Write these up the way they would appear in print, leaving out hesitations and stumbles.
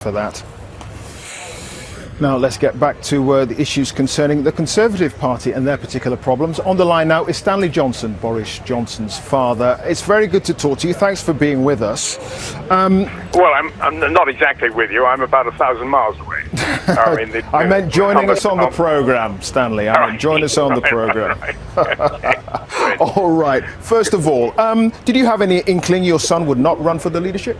for that. Now let's get back to the issues concerning the Conservative Party and their particular problems. On the line now is Stanley Johnson, Boris Johnson's father. It's very good to talk to you. Thanks for being with us. Well, I'm not exactly with you. I'm about 1,000 miles away. I meant joining us on the programme, Stanley. I meant join us on the programme. All right. First of all, did you have any inkling your son would not run for the leadership?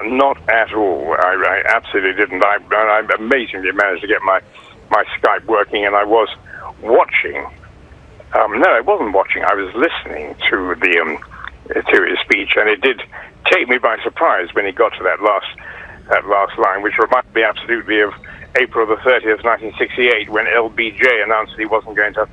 Not at all. I absolutely didn't. I amazingly managed to get my Skype working, and I was watching. No, I wasn't watching. I was listening to his speech, and it did take me by surprise when he got to that last line, which reminded me absolutely of April the 30th, 1968, when LBJ announced that he wasn't going to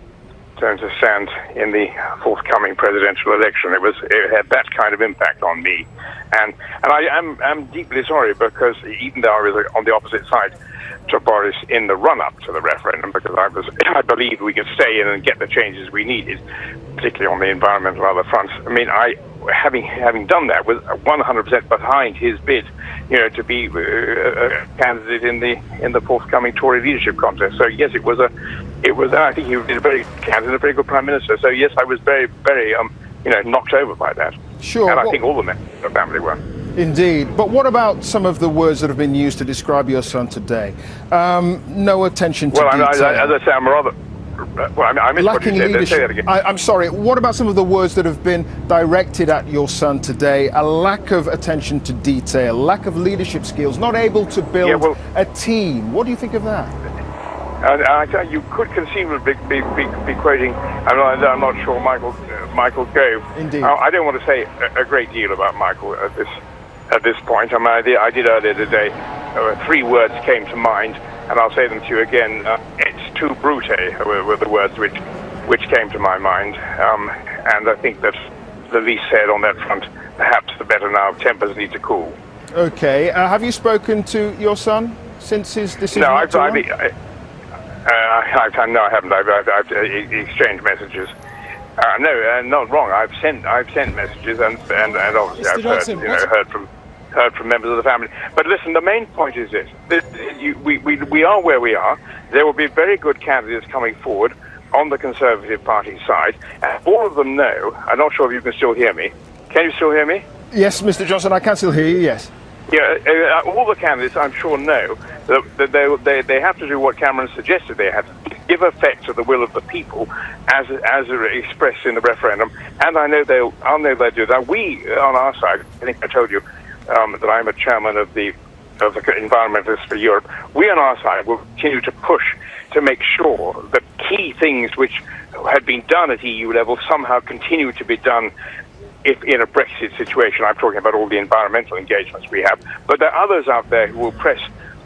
stand in the forthcoming presidential election. It had that kind of impact on me, and I'm deeply sorry, because even though I was on the opposite side to Boris in the run-up to the referendum, because I believed we could stay in and get the changes we needed, particularly on the environmental and other fronts. I mean, having done that, was 100% behind his bid, to be a candidate in the forthcoming Tory leadership contest. So yes, it was. And I think he was a very candidate, a very good prime minister. So yes, I was very, very, knocked over by that. Sure. And I think all the members of the family were. Indeed. But what about some of the words that have been used to describe your son today? No attention to detail. As I say, I'm rather. Well, I missed what you said. Let's say that again. I'm sorry. What about some of the words that have been directed at your son today? A lack of attention to detail, lack of leadership skills, not able to build a team. What do you think of that? You could conceivably be quoting. I'm not sure Michael Gove. Indeed. I don't want to say a great deal about Michael at this point. I did earlier today. 3 words came to mind, and I'll say them to you again. It's too brute were the words which came to my mind, and I think that the least said on that front, perhaps the better now. Tempers need to cool. Okay. Have you spoken to your son since his decision? No, No, I haven't. I've exchanged messages. No, not wrong. I've sent messages, and obviously I've heard from members of the family. But listen, the main point is this: we are where we are. There will be very good candidates coming forward on the Conservative Party side, and all of them know. I'm not sure if you can still hear me. Can you still hear me? Yes, Mr. Johnson, I can still hear you. Yes. Yeah, all the candidates, I'm sure, know that they have to do what Cameron suggested they had to give effect to the will of the people as expressed in the referendum, and I know they'll do that. We, on our side, I think I told you that I'm a chairman of the Environmentalists for Europe. We, on our side, will continue to push to make sure that key things which had been done at EU level somehow continue to be done. If in a Brexit situation, I'm talking about all the environmental engagements we have, but there are others out there who will press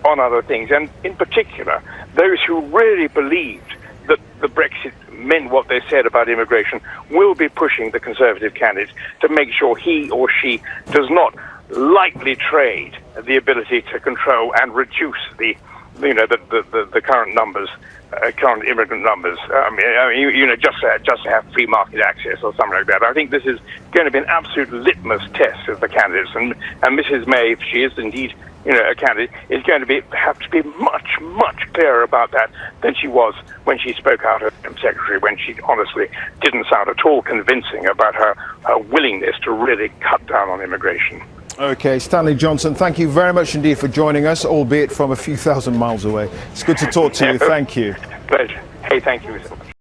on other things, and in particular, those who really believed that the Brexit meant what they said about immigration will be pushing the Conservative candidate to make sure he or she does not lightly trade the ability to control and reduce the current numbers. Current immigrant numbers, just to have free market access or something like that. I think this is going to be an absolute litmus test of the candidates, and Mrs. May, if she is indeed a candidate, is going to have to be much clearer about that than she was when she spoke out as Home Secretary, when she honestly didn't sound at all convincing about her willingness to really cut down on immigration. Okay, Stanley Johnson, thank you very much indeed for joining us, albeit from a few thousand miles away. It's good to talk to you. Thank you. Pleasure. Hey, thank you so much.